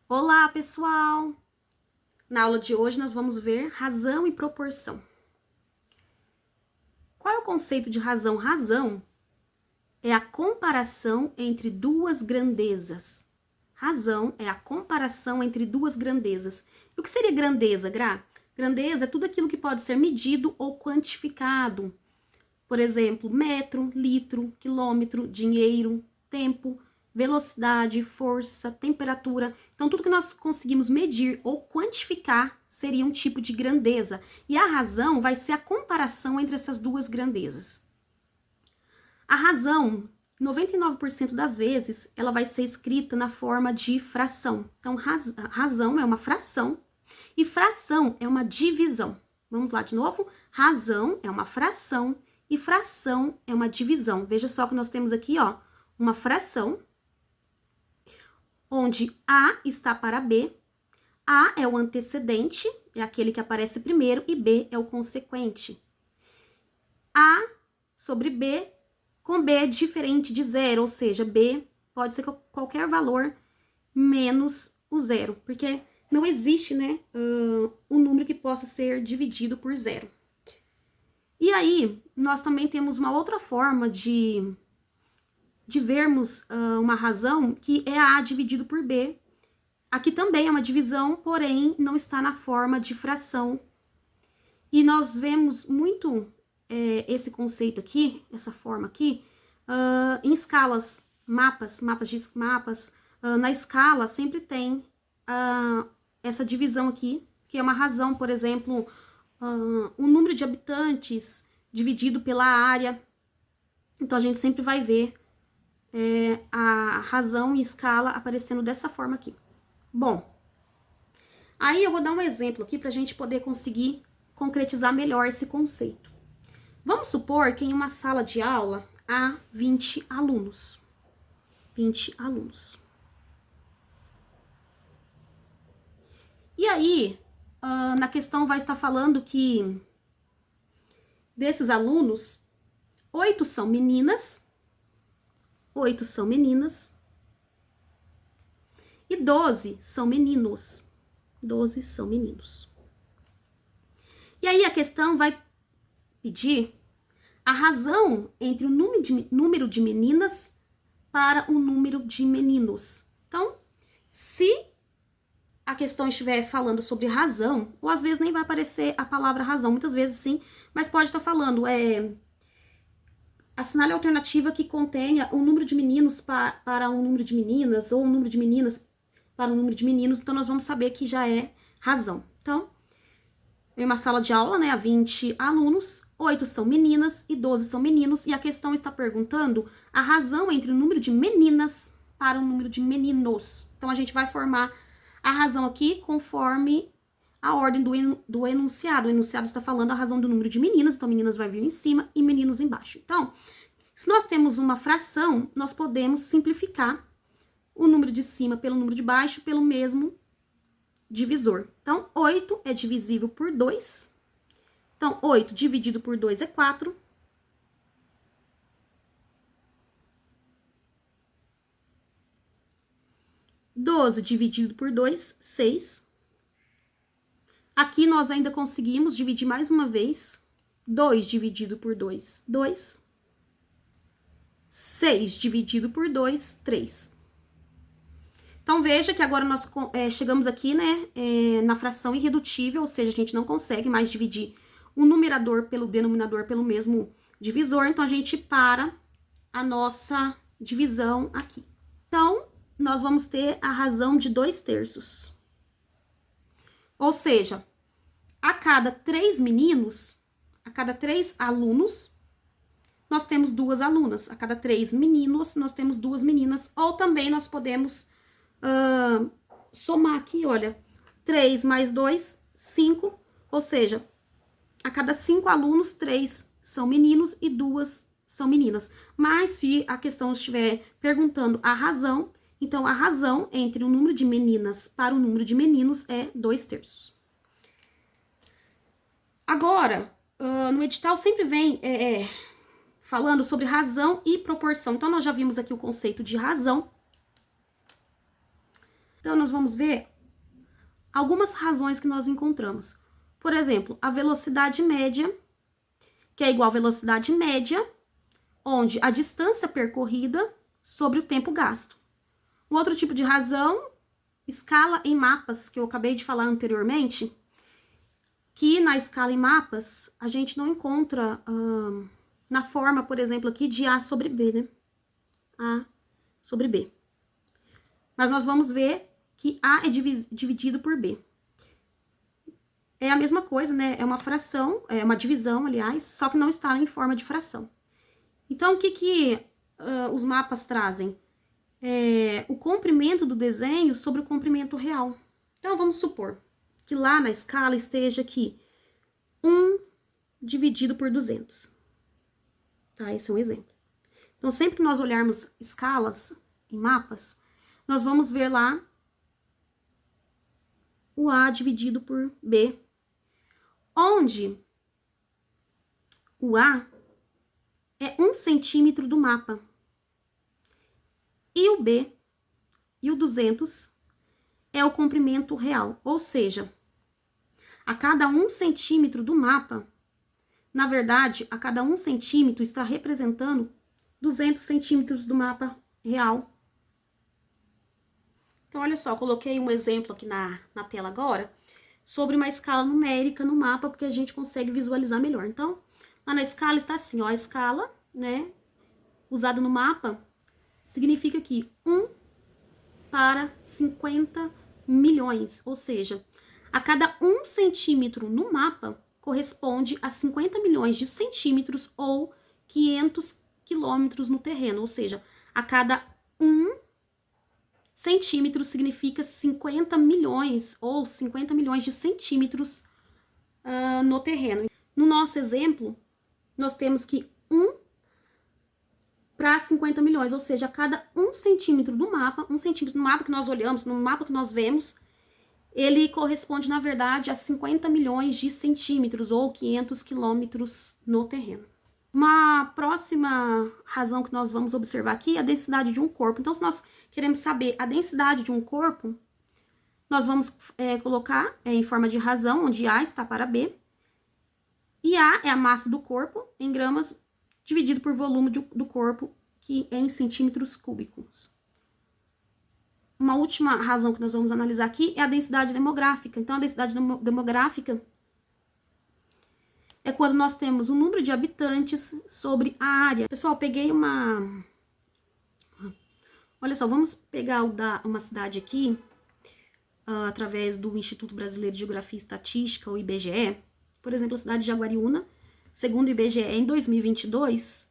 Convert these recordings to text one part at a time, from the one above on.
Olá, pessoal! Na aula de hoje nós vamos ver razão e proporção. Qual é o conceito de razão? Razão é a comparação entre duas grandezas. Razão é a comparação entre duas grandezas. E o que seria grandeza, Gra? Grandeza é tudo aquilo que pode ser medido ou quantificado. Por exemplo, metro, litro, quilômetro, dinheiro, tempo, velocidade, força, temperatura. Então, tudo que nós conseguimos medir ou quantificar seria um tipo de grandeza. E a razão vai ser a comparação entre essas duas grandezas. A razão, 99% das vezes, ela vai ser escrita na forma de fração. Então, razão é uma fração e fração é uma divisão. Vamos lá de novo? Razão é uma fração e fração é uma divisão. Veja só que nós temos aqui, ó, uma fração, onde A está para B. A é o antecedente, é aquele que aparece primeiro, e B é o consequente. A sobre B, com B é diferente de zero, ou seja, B pode ser qualquer valor menos o zero, porque não existe, né, um número que possa ser dividido por zero. E aí, nós também temos uma outra forma de vermos uma razão, que é A dividido por B. Aqui também é uma divisão, porém não está na forma de fração. E nós vemos muito esse conceito aqui, essa forma aqui, em escalas, mapas. Na escala sempre tem essa divisão aqui, que é uma razão, por exemplo, o número de habitantes dividido pela área. Então, a gente sempre vai ver a razão em escala aparecendo dessa forma aqui. Bom, aí eu vou dar um exemplo aqui para a gente poder conseguir concretizar melhor esse conceito. Vamos supor que em uma sala de aula há 20 alunos. 20 alunos. E aí, na questão vai estar falando que desses alunos, 8 são meninas, 8 são meninas e 12 são meninos. 12 são meninos. E aí a questão vai pedir a razão entre o número de meninas para o número de meninos. Então, se a questão estiver falando sobre razão, ou às vezes nem vai aparecer a palavra razão, muitas vezes sim, mas pode estar falando, assinale a alternativa que contenha o número de meninos para um número de meninas, ou o número de meninas para um número de meninos, então nós vamos saber que já é razão. Então, em uma sala de aula, né, há 20 alunos, 8 são meninas e 12 são meninos, e a questão está perguntando a razão entre o número de meninas para o número de meninos. Então, a gente vai formar a razão aqui conforme a ordem do enunciado. O enunciado está falando a razão do número de meninas, então meninas vai vir em cima e meninos embaixo. Então, se nós temos uma fração, nós podemos simplificar o número de cima pelo número de baixo pelo mesmo divisor. Então, 8 é divisível por 2. Então, 8 dividido por 2 é 4. Doze dividido por 2, 6. Aqui nós ainda conseguimos dividir mais uma vez. 2 dividido por 2, 2. 6 dividido por 2, 3. Então, veja que agora nós chegamos aqui, né, na fração irredutível, ou seja, a gente não consegue mais dividir o numerador pelo denominador pelo mesmo divisor, então a gente para a nossa divisão aqui. Então, nós vamos ter a razão de 2/3. Ou seja, a cada 3 meninos, a cada 3 alunos, nós temos 2 alunas. A cada 3 meninos, nós temos 2 meninas. Ou também nós podemos somar aqui, olha, 3 mais 2, 5. Ou seja, a cada 5 alunos, 3 são meninos e 2 são meninas. Mas se a questão estiver perguntando a razão, então a razão entre o número de meninas para o número de meninos é 2/3. Agora, no edital sempre vem falando sobre razão e proporção. Então, nós já vimos aqui o conceito de razão. Então, nós vamos ver algumas razões que nós encontramos. Por exemplo, a velocidade média, que é igual à velocidade média, onde a distância percorrida sobre o tempo gasto. Um outro tipo de razão, escala em mapas, que eu acabei de falar anteriormente, que na escala em mapas, a gente não encontra na forma, por exemplo, aqui de A sobre B, né? A sobre B. Mas nós vamos ver que A é dividido por B. É a mesma coisa, né? É uma fração, é uma divisão, aliás, só que não está em forma de fração. Então, o que os mapas trazem? O comprimento do desenho sobre o comprimento real. Então, vamos supor que lá na escala esteja aqui 1 dividido por 200. Tá? Esse é um exemplo. Então, sempre que nós olharmos escalas em mapas, nós vamos ver lá o A dividido por B, onde o A é 1 centímetro do mapa. E o B, e o 200, é o comprimento real. Ou seja, a cada 1 centímetro do mapa, na verdade, a cada 1 centímetro está representando 200 centímetros do mapa real. Então, olha só, coloquei um exemplo aqui na tela agora, sobre uma escala numérica no mapa, porque a gente consegue visualizar melhor. Então, lá na escala está assim, ó, a escala, né, usada no mapa, significa que 1 para 50 milhões, ou seja, a cada 1 centímetro no mapa corresponde a 50 milhões de centímetros ou 500 quilômetros no terreno, ou seja, a cada 1 centímetro significa 50 milhões ou 50 milhões de centímetros no terreno. No nosso exemplo, nós temos que 1 para 50 milhões, ou seja, a cada 1 centímetro do mapa, 1 centímetro no mapa que nós olhamos, no mapa que nós vemos, ele corresponde, na verdade, a 50 milhões de centímetros ou 500 quilômetros no terreno. Uma próxima razão que nós vamos observar aqui é a densidade de um corpo. Então, se nós queremos saber a densidade de um corpo, nós vamos colocar em forma de razão, onde A está para B, e A é a massa do corpo em gramas dividido por volume do corpo, que é em centímetros cúbicos. Uma última razão que nós vamos analisar aqui é a densidade demográfica. Então, a densidade demográfica é quando nós temos o número de habitantes sobre a área. Pessoal, peguei uma... Olha só, vamos pegar uma cidade aqui, através do Instituto Brasileiro de Geografia e Estatística, o IBGE. Por exemplo, a cidade de Jaguariúna, segundo o IBGE, em 2022,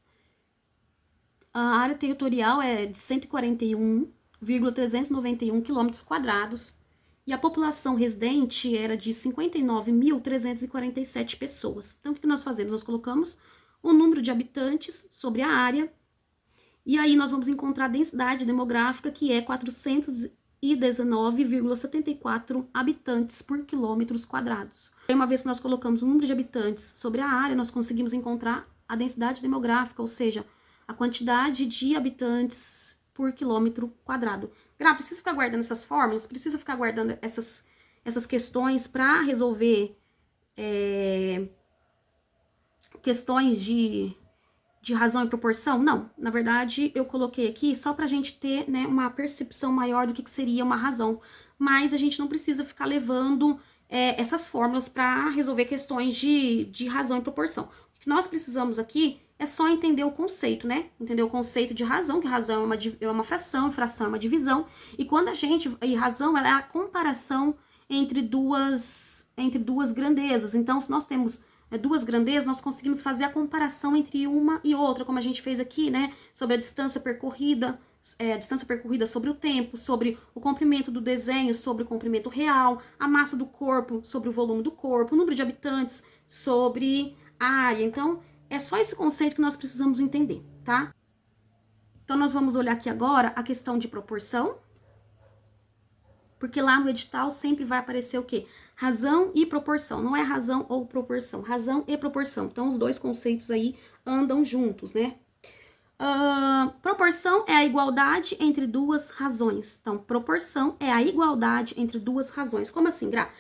a área territorial é de 141,391 km², e a população residente era de 59.347 pessoas. Então, o que nós fazemos? Nós colocamos o número de habitantes sobre a área, e aí nós vamos encontrar a densidade demográfica, que é 419,74 habitantes por quilômetros quadrados. E uma vez que nós colocamos o número de habitantes sobre a área, nós conseguimos encontrar a densidade demográfica, ou seja, a quantidade de habitantes por quilômetro quadrado. Precisa ficar guardando essas fórmulas, precisa ficar guardando essas questões para resolver questões de razão e proporção? Não, na verdade eu coloquei aqui só pra gente ter, né, uma percepção maior do que seria uma razão, mas a gente não precisa ficar levando essas fórmulas para resolver questões de razão e proporção. O que nós precisamos aqui é só entender o conceito, né? Entender o conceito de razão, que razão é uma fração, fração é uma divisão, e quando e razão ela é a comparação entre duas grandezas. Então, se nós temos duas grandezas, nós conseguimos fazer a comparação entre uma e outra, como a gente fez aqui, né? Sobre a distância percorrida sobre o tempo, sobre o comprimento do desenho, sobre o comprimento real, a massa do corpo sobre o volume do corpo, o número de habitantes sobre a área. Então, é só esse conceito que nós precisamos entender, tá? Então, nós vamos olhar aqui agora a questão de proporção, porque lá no edital sempre vai aparecer o quê? Razão e proporção, não é razão ou proporção, razão e proporção. Então, os dois conceitos aí andam juntos, né? Proporção é a igualdade entre duas razões. Então, proporção é a igualdade entre duas razões. Como assim, Gra?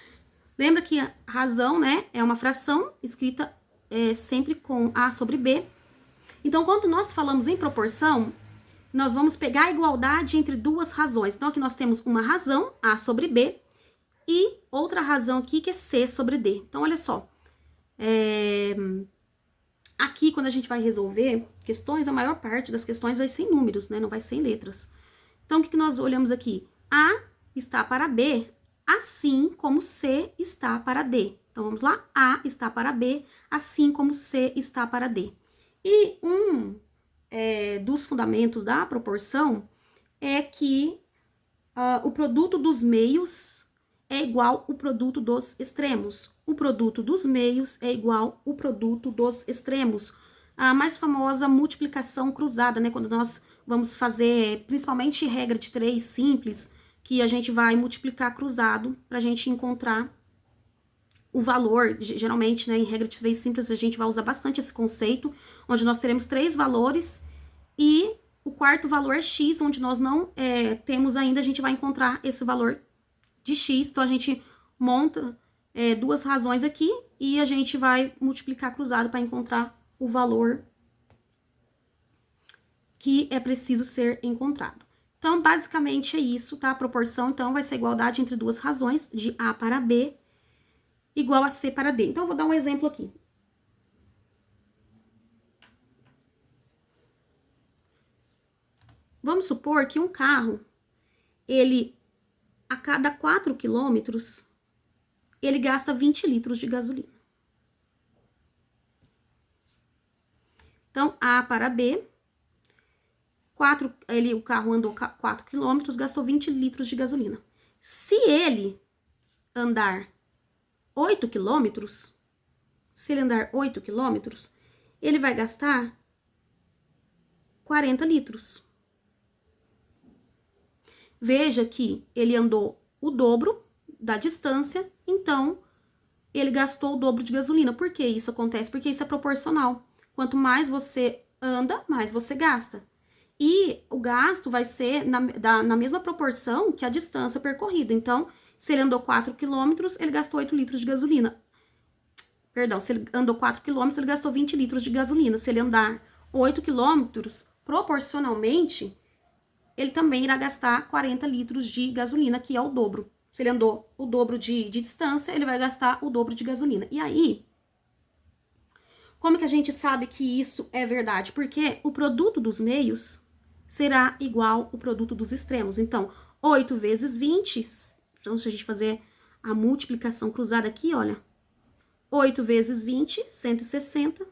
Lembra que a razão, né, é uma fração escrita sempre com A sobre B. Então, quando nós falamos em proporção, nós vamos pegar a igualdade entre duas razões. Então, aqui nós temos uma razão, A sobre B, e outra razão aqui que é C sobre D. Então, olha só. Aqui, quando a gente vai resolver questões, a maior parte das questões vai ser em números, né? Não vai ser em letras. Então, o que nós olhamos aqui? A está para B, assim como C está para D. Então, vamos lá? A está para B, assim como C está para D. E dos fundamentos da proporção é que o produto dos meios é igual ao produto dos extremos. O produto dos meios é igual ao produto dos extremos. A mais famosa multiplicação cruzada, né? Quando nós vamos fazer, principalmente regra de 3 simples, que a gente vai multiplicar cruzado para a gente encontrar o valor. Geralmente, né, em regra de 3 simples, a gente vai usar bastante esse conceito, onde nós teremos 3 valores e o quarto valor é x, onde nós não temos ainda, a gente vai encontrar esse valor de x. Então, a gente monta duas razões aqui e a gente vai multiplicar cruzado para encontrar o valor que é preciso ser encontrado. Então, basicamente é isso, tá? A proporção, então, vai ser a igualdade entre duas razões, de A para B, igual a C para D. Então, eu vou dar um exemplo aqui. Vamos supor que um carro, ele, a cada 4 quilômetros, ele gasta 20 litros de gasolina. Então, A para B, o carro andou 4 quilômetros, gastou 20 litros de gasolina. Se ele andar 8 quilômetros, ele vai gastar 40 litros. Veja que ele andou o dobro da distância, então ele gastou o dobro de gasolina. Por que isso acontece? Porque isso é proporcional. Quanto mais você anda, mais você gasta. E o gasto vai ser na mesma proporção que a distância percorrida. Então, se ele andou 4 quilômetros, ele gastou 8 litros de gasolina. Perdão, se ele andou 4 quilômetros, ele gastou 20 litros de gasolina. Se ele andar 8 quilômetros, proporcionalmente, ele também irá gastar 40 litros de gasolina, que é o dobro. Se ele andou o dobro de distância, ele vai gastar o dobro de gasolina. E aí, como que a gente sabe que isso é verdade? Porque o produto dos meios será igual ao produto dos extremos. Então, 8 vezes 20, então se a gente fazer a multiplicação cruzada aqui, olha, 8 vezes 20, 160.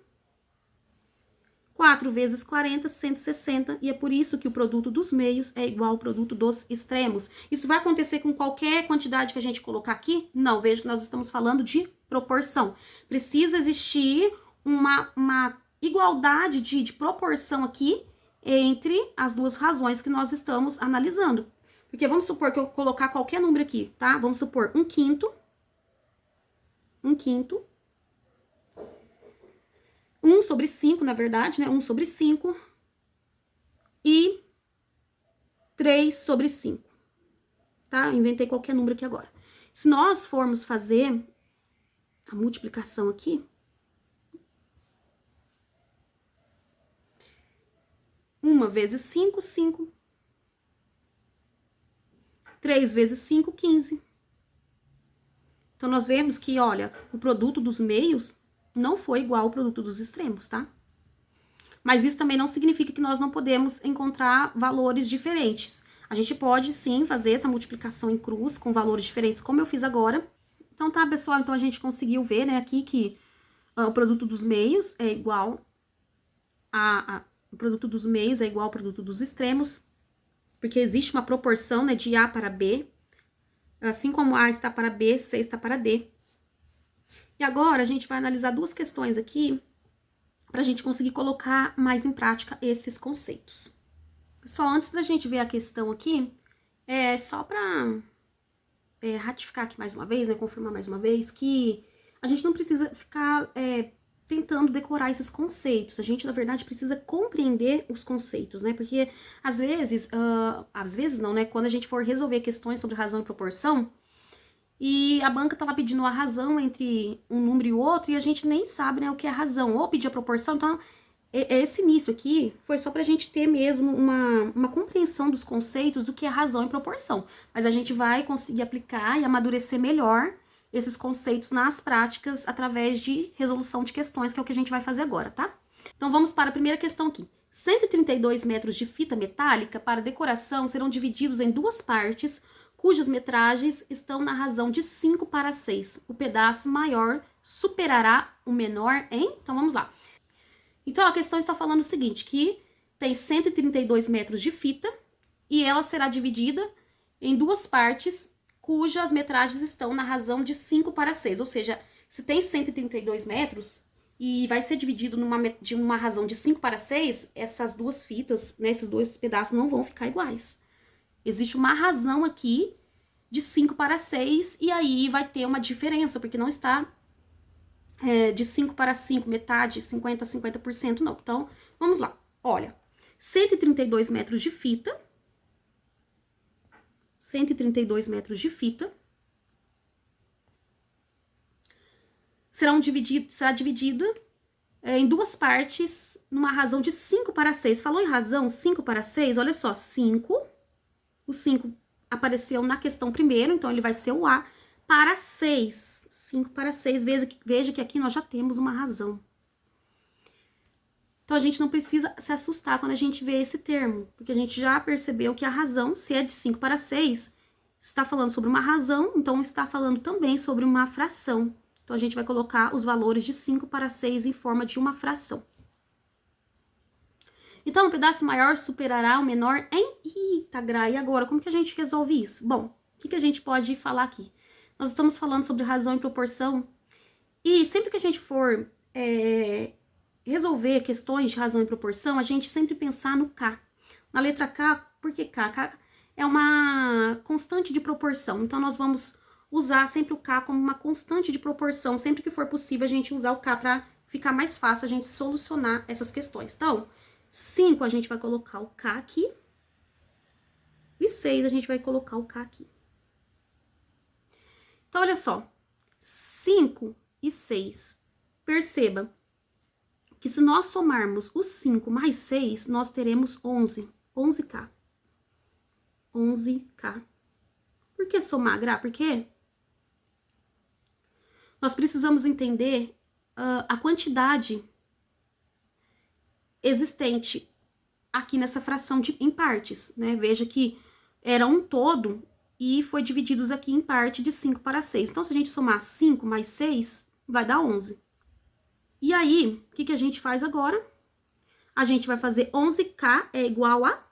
4 vezes 40, 160, e é por isso que o produto dos meios é igual ao produto dos extremos. Isso vai acontecer com qualquer quantidade que a gente colocar aqui? Não, veja que nós estamos falando de proporção. Precisa existir uma igualdade de proporção aqui entre as duas razões que nós estamos analisando. Porque vamos supor que eu colocar qualquer número aqui, tá? Vamos supor 1/5, 1 sobre 5, na verdade, né? 1 sobre 5 e 3 sobre 5, tá? Inventei qualquer número aqui agora. Se nós formos fazer a multiplicação aqui, 1 vezes 5, 5. 3 vezes 5, 15. Então, nós vemos que, olha, o produto dos meios não foi igual ao produto dos extremos, tá? Mas isso também não significa que nós não podemos encontrar valores diferentes. A gente pode, sim, fazer essa multiplicação em cruz com valores diferentes, como eu fiz agora. Então, tá, pessoal? Então, a gente conseguiu ver, né, aqui que o produto dos meios é igual o produto dos meios é igual ao produto dos extremos, porque existe uma proporção, né, de A para B. Assim como A está para B, C está para D. E agora a gente vai analisar duas questões aqui para a gente conseguir colocar mais em prática esses conceitos. Pessoal, antes da gente ver a questão aqui, só para ratificar aqui mais uma vez, né, confirmar mais uma vez, que a gente não precisa ficar tentando decorar esses conceitos. A gente, na verdade, precisa compreender os conceitos, né? Porque, às vezes não, né? Quando a gente for resolver questões sobre razão e proporção, e a banca tá lá pedindo a razão entre um número e o outro, e a gente nem sabe, né, o que é a razão, ou pedir a proporção. Então, esse início aqui foi só pra gente ter mesmo uma compreensão dos conceitos do que é razão e proporção. Mas a gente vai conseguir aplicar e amadurecer melhor esses conceitos nas práticas através de resolução de questões, que é o que a gente vai fazer agora, tá? Então vamos para a primeira questão aqui. 132 metros de fita metálica para decoração serão divididos em duas partes, cujas metragens estão na razão de 5/6. O pedaço maior superará o menor em... Então vamos lá. Então a questão está falando o seguinte, que tem 132 metros de fita e ela será dividida em duas partes, cujas metragens estão na razão de 5/6. Ou seja, se tem 132 metros e vai ser dividido de uma razão de 5/6, essas duas fitas, né, esses dois pedaços não vão ficar iguais. Existe uma razão aqui de 5/6 e aí vai ter uma diferença, porque não está de 5/5, metade, 50%, não. Então, vamos lá. Olha, 132 metros de fita. 132 metros de fita. Será dividida em duas partes, numa razão de 5/6. Falou em razão, 5/6, olha só, 5. O 5 apareceu na questão primeiro, então ele vai ser o A, para 6. 5/6, veja que aqui nós já temos uma razão. Então, a gente não precisa se assustar quando a gente vê esse termo, porque a gente já percebeu que a razão, se é de 5/6, está falando sobre uma razão, então está falando também sobre uma fração. Então, a gente vai colocar os valores de 5/6 em forma de uma fração. Então, o pedaço maior superará o menor em... Eita, Gra, e agora? Como que a gente resolve isso? Bom, o que a gente pode falar aqui? Nós estamos falando sobre razão e proporção, e sempre que a gente for resolver questões de razão e proporção, a gente sempre pensar no K. Na letra K, por que K? K é uma constante de proporção, então nós vamos usar sempre o K como uma constante de proporção, sempre que for possível a gente usar o K para ficar mais fácil a gente solucionar essas questões. Então, 5 a gente vai colocar o K aqui, e 6 a gente vai colocar o K aqui. Então, olha só, 5 e 6. Perceba que se nós somarmos os 5 mais 6, nós teremos 11. 11K. 11K. Por que somar, Gra? Porque nós precisamos entender a quantidade existente aqui nessa fração em partes, né? Veja que era um todo e foi divididos aqui em parte de 5/6. Então, se a gente somar 5 mais 6, vai dar 11. E aí, o que a gente faz agora? A gente vai fazer 11K é igual a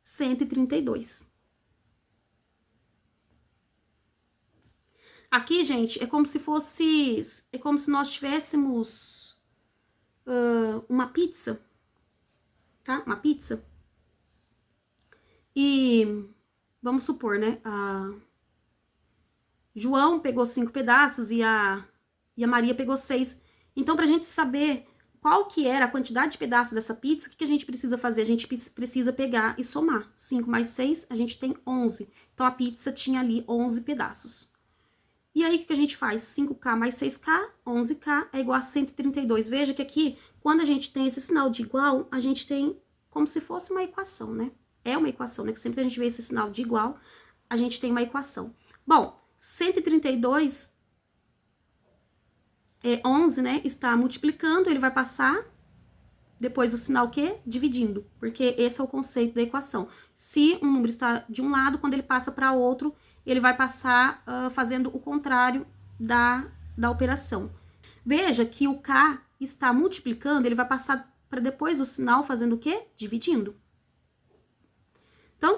132. Aqui, gente, é como se nós tivéssemos uma pizza, tá? Uma pizza. E vamos supor, né? João pegou 5 pedaços e a Maria pegou 6. Então, pra gente saber qual que era a quantidade de pedaços dessa pizza, o que a gente precisa fazer? A gente precisa pegar e somar. 5 mais 6, a gente tem 11. Então, a pizza tinha ali 11 pedaços. E aí, o que a gente faz? 5K mais 6K, 11K é igual a 132. Veja que aqui, quando a gente tem esse sinal de igual, a gente tem como se fosse uma equação, né? É uma equação, né? Que sempre que a gente vê esse sinal de igual, a gente tem uma equação. Bom, 132 11, né? Está multiplicando, ele vai passar depois do sinal o quê? Dividindo, porque esse é o conceito da equação. Se um número está de um lado, quando ele passa para outro, ele vai passar fazendo o contrário da operação. Veja que o K está multiplicando, ele vai passar para depois do sinal fazendo o quê? Dividindo. Então,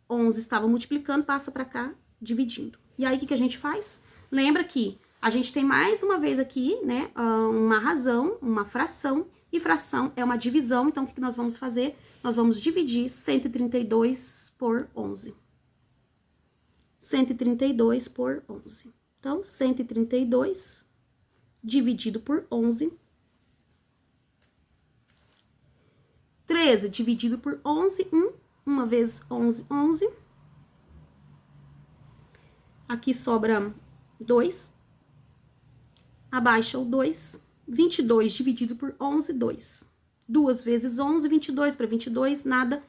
11 estava multiplicando, passa para cá, dividindo. E aí, o que a gente faz? Lembra que a gente tem mais uma vez aqui, né, uma razão, uma fração, e fração é uma divisão, então o que nós vamos fazer? Nós vamos dividir 132 por 11. 132 por 11. Então, 132 dividido por 11 13 dividido por 11, 1 vezes 11, 11. Aqui sobra 2. Abaixa o 2. 22 dividido por 11, 2. 2 vezes 11, 22 para 22, nada.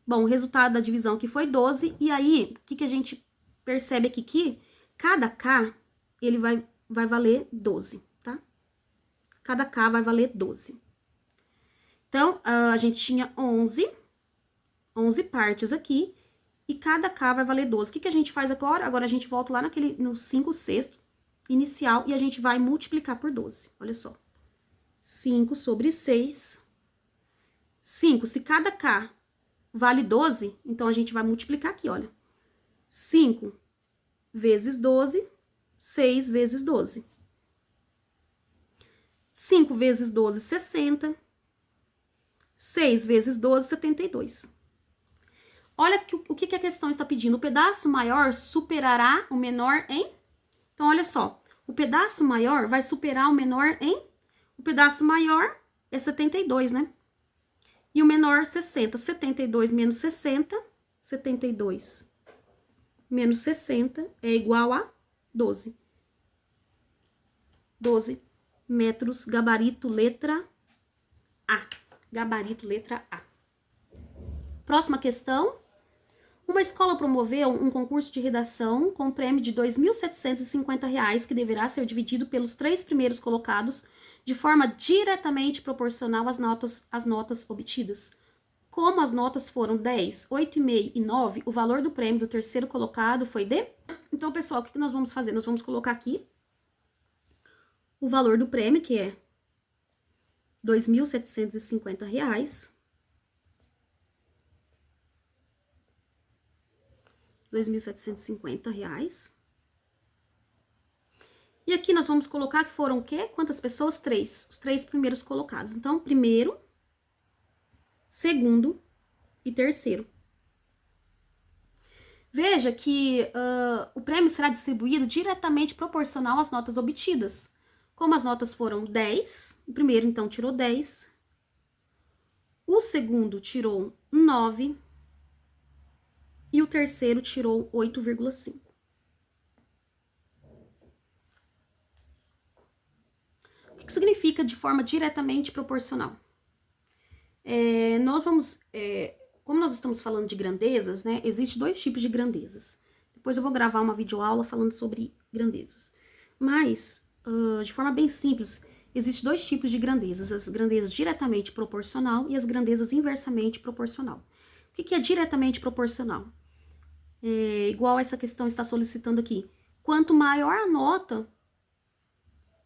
Bom, o resultado da divisão aqui foi 12. E aí, o que a gente percebe aqui? Que cada K, ele vai valer 12, tá? Cada K vai valer 12. Então, a gente tinha 11 partes aqui. E cada K vai valer 12. O que a gente faz agora? Agora a gente volta lá no 5/6 inicial e a gente vai multiplicar por 12. Olha só. 5 sobre 6. 5, se cada K vale 12, então a gente vai multiplicar aqui, olha. 5 vezes 12, 6 vezes 12. 5 vezes 12, 60. 6 vezes 12, 72. Olha o que a questão está pedindo. O pedaço maior superará o menor em... Então, olha só. O pedaço maior vai superar o menor em... O pedaço maior é 72, né? E o menor, 60. 72 menos 60. 72 menos 60 é igual a 12. 12 metros, gabarito, letra A. Gabarito, letra A. Próxima questão. Uma escola promoveu um concurso de redação com um prêmio de R$ 2.750, que deverá ser dividido pelos 3 primeiros colocados de forma diretamente proporcional às notas obtidas. Como as notas foram 10, 8,5 e 9, o valor do prêmio do terceiro colocado foi de... Então, pessoal, o que nós vamos fazer? Nós vamos colocar aqui o valor do prêmio, que é R$ 2.750. R$ 2.750. E aqui nós vamos colocar que foram o quê? Quantas pessoas? 3. Os 3 primeiros colocados. Então, primeiro, segundo e terceiro. Veja que o prêmio será distribuído diretamente proporcional às notas obtidas. Como as notas foram 10, o primeiro, então, tirou 10. O segundo tirou 9. E o terceiro tirou 8,5. O que significa de forma diretamente proporcional? Como nós estamos falando de grandezas, né? Existem 2 tipos de grandezas. Depois eu vou gravar uma videoaula falando sobre grandezas. Mas, de forma bem simples, existem 2 tipos de grandezas. As grandezas diretamente proporcional e as grandezas inversamente proporcional. O que é diretamente proporcional? Igual essa questão está solicitando aqui. Quanto maior a nota,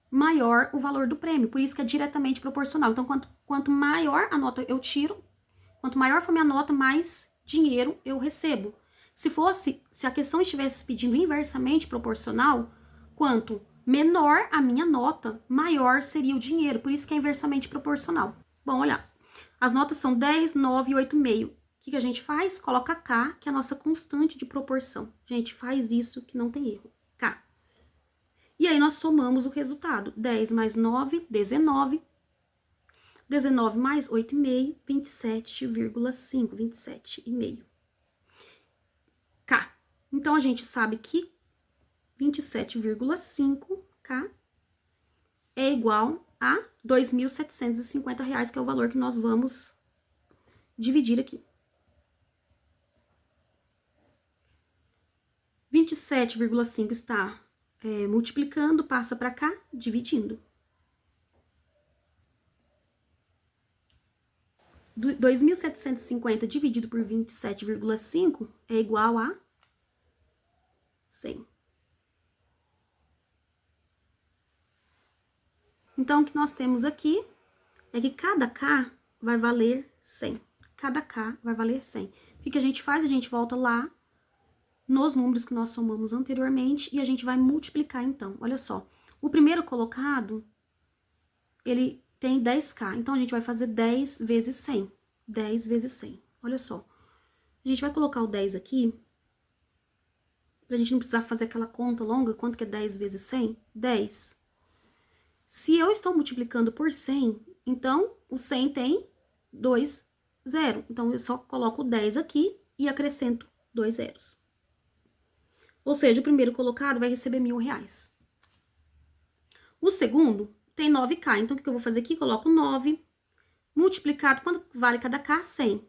maior o valor do prêmio. Por isso que é diretamente proporcional. Então, quanto maior a nota eu tiro, quanto maior for minha nota, mais dinheiro eu recebo. Se a questão estivesse pedindo inversamente proporcional, quanto menor a minha nota, maior seria o dinheiro. Por isso que é inversamente proporcional. Bom, olha, as notas são 10, 9 e 8,5. O que a gente faz? Coloca K, que é a nossa constante de proporção. Gente, faz isso que não tem erro. K. E aí nós somamos o resultado. 10 mais 9, 19. 19 mais 8,5, 27,5. 27,5. K. Então, a gente sabe que 27,5 K é igual a R$ 2.750, que é o valor que nós vamos dividir aqui. 27,5 está multiplicando, passa para cá, dividindo. 2.750 dividido por 27,5 é igual a 100. Então, o que nós temos aqui é que cada K vai valer 100. Cada K vai valer 100. O que a gente faz? A gente volta lá nos números que nós somamos anteriormente e a gente vai multiplicar, então. Olha só, o primeiro colocado, ele tem 10K. Então, a gente vai fazer 10 vezes 100. 10 vezes 100. Olha só. A gente vai colocar o 10 aqui, pra gente não precisar fazer aquela conta longa. Quanto que é 10 vezes 100? 10. Se eu estou multiplicando por 100, então o 100 tem 2 zero. Então, eu só coloco 10 aqui e acrescento 2 zeros. Ou seja, o primeiro colocado vai receber R$1.000. O segundo tem 9K. Então, o que eu vou fazer aqui? Coloco 9 multiplicado, quanto vale cada K? 100.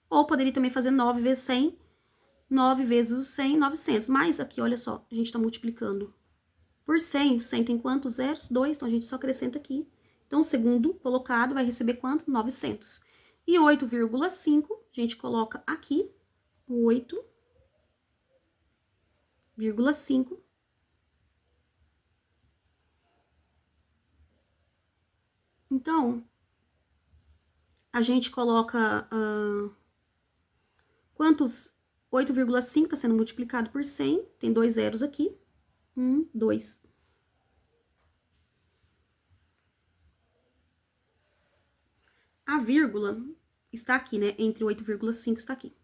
Ou poderia também fazer 9 vezes 100, 9 vezes o 100, 900. Mas aqui, olha só, a gente está multiplicando por 100. O 100 tem quantos zeros? 2, então a gente só acrescenta aqui. Então, o segundo colocado vai receber quanto? 900. E 8,5, a gente coloca aqui, 8,5. Então, a gente coloca quantos? 8,5 está sendo multiplicado por 100, tem 2 zeros aqui. 1, 2. A vírgula está aqui, né? Entre 8,5 está aqui.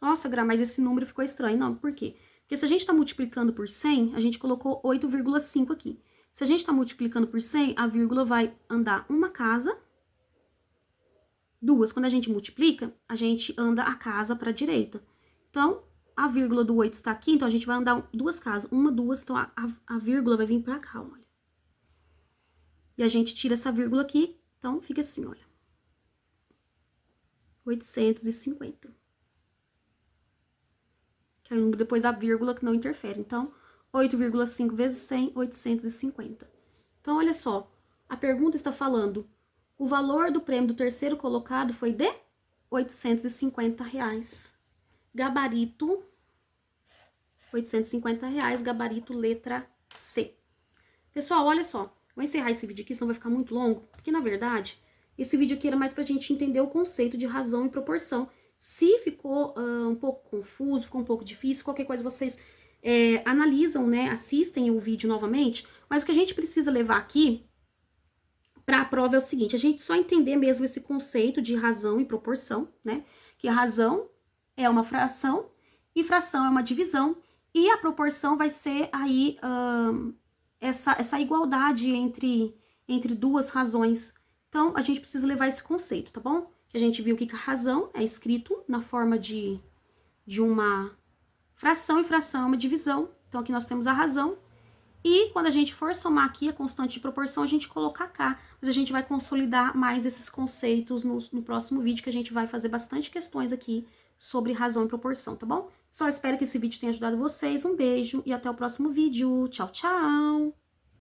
Nossa, Gra, mas esse número ficou estranho. Não, por quê? Porque se a gente está multiplicando por 100, a gente colocou 8,5 aqui. Se a gente está multiplicando por 100, a vírgula vai andar uma casa, duas. Quando a gente multiplica, a gente anda a casa para a direita. Então, a vírgula do 8 está aqui, então a gente vai andar duas casas. Uma, duas, então a vírgula vai vir para cá, olha. E a gente tira essa vírgula aqui, então fica assim, olha. 850. Que é o número depois da vírgula que não interfere. Então, 8,5 vezes 100, 850. Então, olha só. A pergunta está falando, o valor do prêmio do terceiro colocado foi de R$850. Gabarito, R$850, gabarito letra C. Pessoal, olha só. Vou encerrar esse vídeo aqui, senão vai ficar muito longo. Porque, na verdade, esse vídeo aqui era mais pra gente entender o conceito de razão e proporção. Se ficou um pouco confuso, ficou um pouco difícil, qualquer coisa vocês analisam, né? Assistem o vídeo novamente. Mas o que a gente precisa levar aqui para a prova é o seguinte, a gente só entender mesmo esse conceito de razão e proporção, né? Que a razão é uma fração e fração é uma divisão. E a proporção vai ser aí essa igualdade entre duas razões. Então, a gente precisa levar esse conceito, tá bom? Que a gente viu que a razão é escrito na forma de uma fração, e fração é uma divisão. Então, aqui nós temos a razão. E quando a gente for somar aqui a constante de proporção, a gente coloca K. Mas a gente vai consolidar mais esses conceitos no próximo vídeo, que a gente vai fazer bastante questões aqui sobre razão e proporção, tá bom? Só espero que esse vídeo tenha ajudado vocês. Um beijo e até o próximo vídeo. Tchau, tchau!